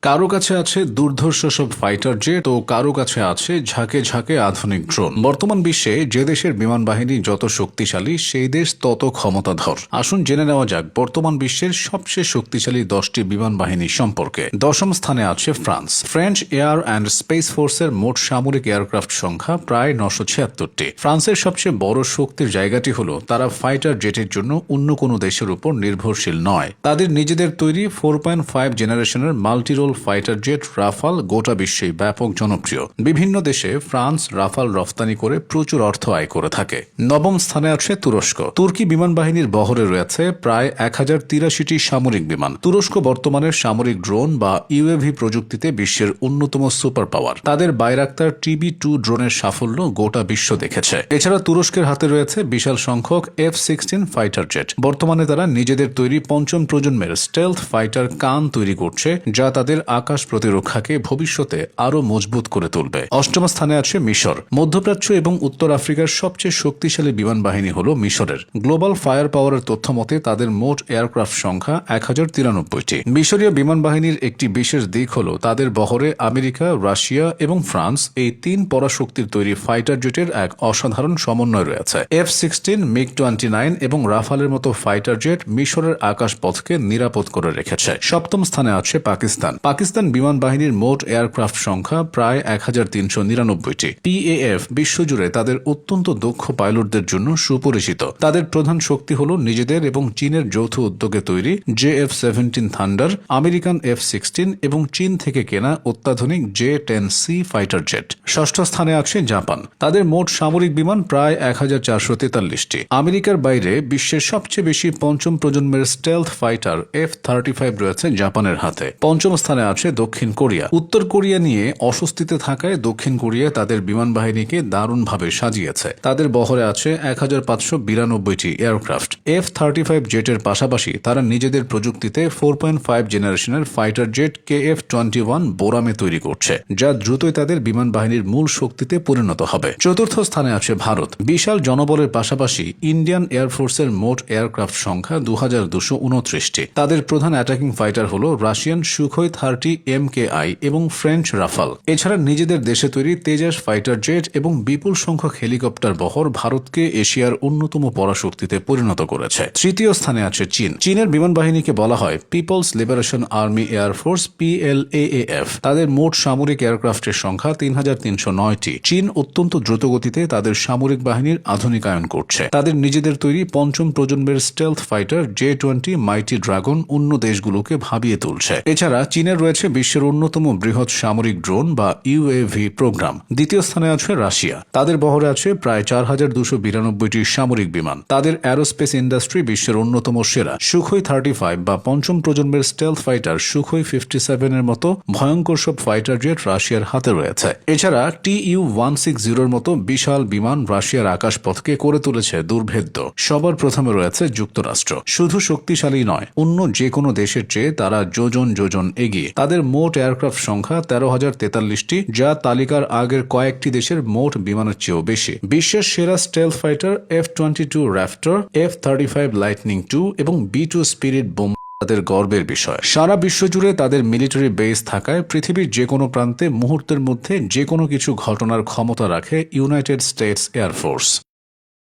কারো কাছে আছে দুর্ধর্ষ সব ফাইটার জেট, তো কারো কাছে আছে ঝাঁকে ঝাঁকে আধুনিক ড্রোন। বর্তমান বিশ্বে যে দেশের বিমান বাহিনী যত শক্তিশালী, সেই দেশ তত ক্ষমতাধর। আসুন জেনে নেওয়া যাক বর্তমান বিশ্বের সবচেয়ে শক্তিশালী 10টি বিমান বাহিনী সম্পর্কে। দশম স্থানে আছে France. French air and space ফোর্সের মোট সামরিক এয়ারক্রাফট সংখ্যা প্রায় 976টি। ফ্রান্সের সবচেয়ে বড় শক্তির জায়গাটি হল তারা ফাইটার জেটের জন্য অন্য কোনো দেশের উপর নির্ভরশীল নয়। তাদের নিজেদের তৈরি 4.5 জেনারেশনের মাল্টিরোল ফাইটার জেট রাফাল গোটা বিশ্বেই ব্যাপক জনপ্রিয়। বিভিন্ন দেশে ফ্রান্স রাফাল রফতানি করে প্রচুর অর্থ আয় করে থাকে। নবম স্থানে আছে তুরস্ক। তুর্কি বিমান বাহিনীর বহরে রয়েছে প্রায় 1083টি সামরিক বিমান। তুরস্ক বর্তমানে সামরিক ড্রোন বা ইউএভি প্রযুক্তিতে বিশ্বের অন্যতম সুপার পাওয়ার। তাদের বাইরাক্তার TB2 ড্রোনের সাফল্য গোটা বিশ্ব দেখেছে। এছাড়া তুরস্কের হাতে রয়েছে বিশাল সংখ্যক F-16 ফাইটার জেট। বর্তমানে তারা নিজেদের তৈরি পঞ্চম প্রজন্মের স্টেলথ ফাইটার কান তৈরি করছে, যা তাদের আকাশ প্রতিরক্ষাকে ভবিষ্যতে আরও মজবুত করে তুলবে। অষ্টম স্থানে আছে মিশর। মধ্যপ্রাচ্য এবং উত্তর আফ্রিকার সবচেয়ে শক্তিশালী বিমান বাহিনী হল মিশরের। গ্লোবাল ফায়ার পাওয়ারের তথ্য মতে তাদের মোট এয়ারক্রাফট সংখ্যা 1093টি। মিশরীয় বিমান বাহিনীর একটি বিশেষ দিক হল তাদের বহরে আমেরিকা, রাশিয়া এবং ফ্রান্স এই তিন পরাশক্তির তৈরি ফাইটার জেটের এক অসাধারণ সমন্বয় রয়েছে। F-16, MiG-29 এবং রাফালের মতো ফাইটার জেট মিশরের আকাশপথকে নিরাপদ করে রেখেছে। সপ্তম স্থানে আছে পাকিস্তান। পাকিস্তান বিমান বাহিনীর মোট এয়ারক্রাফট সংখ্যা প্রায় 1399টি। PAF বিশ্বজুড়ে তাদের অত্যন্ত দক্ষ পাইলটদের জন্য সুপরিচিত। তাদের প্রধান শক্তি হল নিজেদের এবং চীনের যৌথ উদ্যোগে তৈরি JF-17 থান্ডার, আমেরিকান F-16 এবং চীন থেকে কেনা অত্যাধুনিক J-10C ফাইটার জেট। ষষ্ঠ স্থানে আছে জাপান। তাদের মোট সামরিক বিমান প্রায় 1443টি। আমেরিকার বাইরে বিশ্বের সবচেয়ে বেশি পঞ্চম প্রজন্মের স্টেলথ ফাইটার F-35 রয়েছে জাপানের হাতে। পঞ্চম স্থানে আছে দক্ষিণ কোরিয়া। উত্তর কোরিয়া নিয়ে অস্বস্তিতে থাকায় দক্ষিণ কোরিয়া তাদের বিমান বাহিনীকে দারুণভাবে সাজিয়েছে। তাদের বহরে আছে 1592টি এয়ারক্রাফট। F-35 জেটের পাশাপাশি তারা নিজেদের প্রযুক্তিতে 4.5 জেনারেশনের ফাইটার জেট KF-21 বোরামে তৈরি করছে, যা দ্রুতই তাদের বিমান বাহিনীর মূল শক্তিতে পরিণত হবে। চতুর্থ স্থানে আছে ভারত। বিশাল জনবলের পাশাপাশি ইন্ডিয়ান এয়ারফোর্সের মোট এয়ারক্রাফট সংখ্যা 2229টি। তাদের প্রধান অ্যাটাকিং ফাইটার হল রাশিয়ান সুখোই 30 MKI এবং ফ্রেঞ্চ রাফাল। এছাড়া নিজেদের দেশে তৈরি তেজাস ফাইটার জেট এবং বিপুল সংখ্যক হেলিকপ্টার বহর ভারতকে এশিয়ার অন্যতম পরাশক্তিতে পরিণত করেছে। তৃতীয় স্থানে আছে চীন। চীনের বিমান বাহিনীকে বলা হয় People's Liberation Army air force PLAAF। তাদের মোট সামরিক এয়ারক্রাফটের সংখ্যা 3309টি। চীন অত্যন্ত দ্রুতগতিতে তাদের সামরিক বাহিনীর আধুনিকায়ন করছে। তাদের নিজেদের তৈরি পঞ্চম প্রজন্মের স্টেলথ ফাইটার J-20 মাইটি ড্রাগন অন্য দেশগুলোকে ভাবিয়ে তুলছে। এছাড়া চীনের রয়েছে বিশ্বের অন্যতম বৃহৎ সামরিক ড্রোন বা UAV প্রোগ্রাম। দ্বিতীয় স্থানে আছে রাশিয়া। তাদের বহরে আছে প্রায় 4292টি সামরিক বিমান। তাদের অ্যারোস্পেস ইন্ডাস্ট্রি বিশ্বের অন্যতম সেরা। সুখোই 35 বা পঞ্চম প্রজন্মের স্টেলথ ফাইটার সুখোই 57 এর মতো ভয়ঙ্কর সব ফাইটার জেট রাশিয়ার হাতে রয়েছে। এছাড়া Tu-160 মতো বিশাল বিমান রাশিয়ার আকাশপথকে করে তুলেছে দুর্ভেদ্য। সবার প্রথমে রয়েছে যুক্তরাষ্ট্র। শুধু শক্তিশালী নয়, অন্য যে কোনো দেশের চেয়ে তারা যোজন এগিয়ে। তাদের মোট এয়ারক্রাফট সংখ্যা 13,043টি, যা তালিকার আগের কয়েকটি দেশের মোট বিমানের চেয়েও বেশি। বিশ্বের সেরা stealth fighter F-22 Raptor, F-35 lightning II এবং B-2 স্পিরিট বোম তাদের গর্বের বিষয়। সারা বিশ্বজুড়ে তাদের মিলিটারি বেস থাকায় পৃথিবীর যে কোনো প্রান্তে মুহূর্তের মধ্যে যে কোনো কিছু ঘটনার ক্ষমতা রাখে ইউনাইটেড স্টেটস এয়ারফোর্স।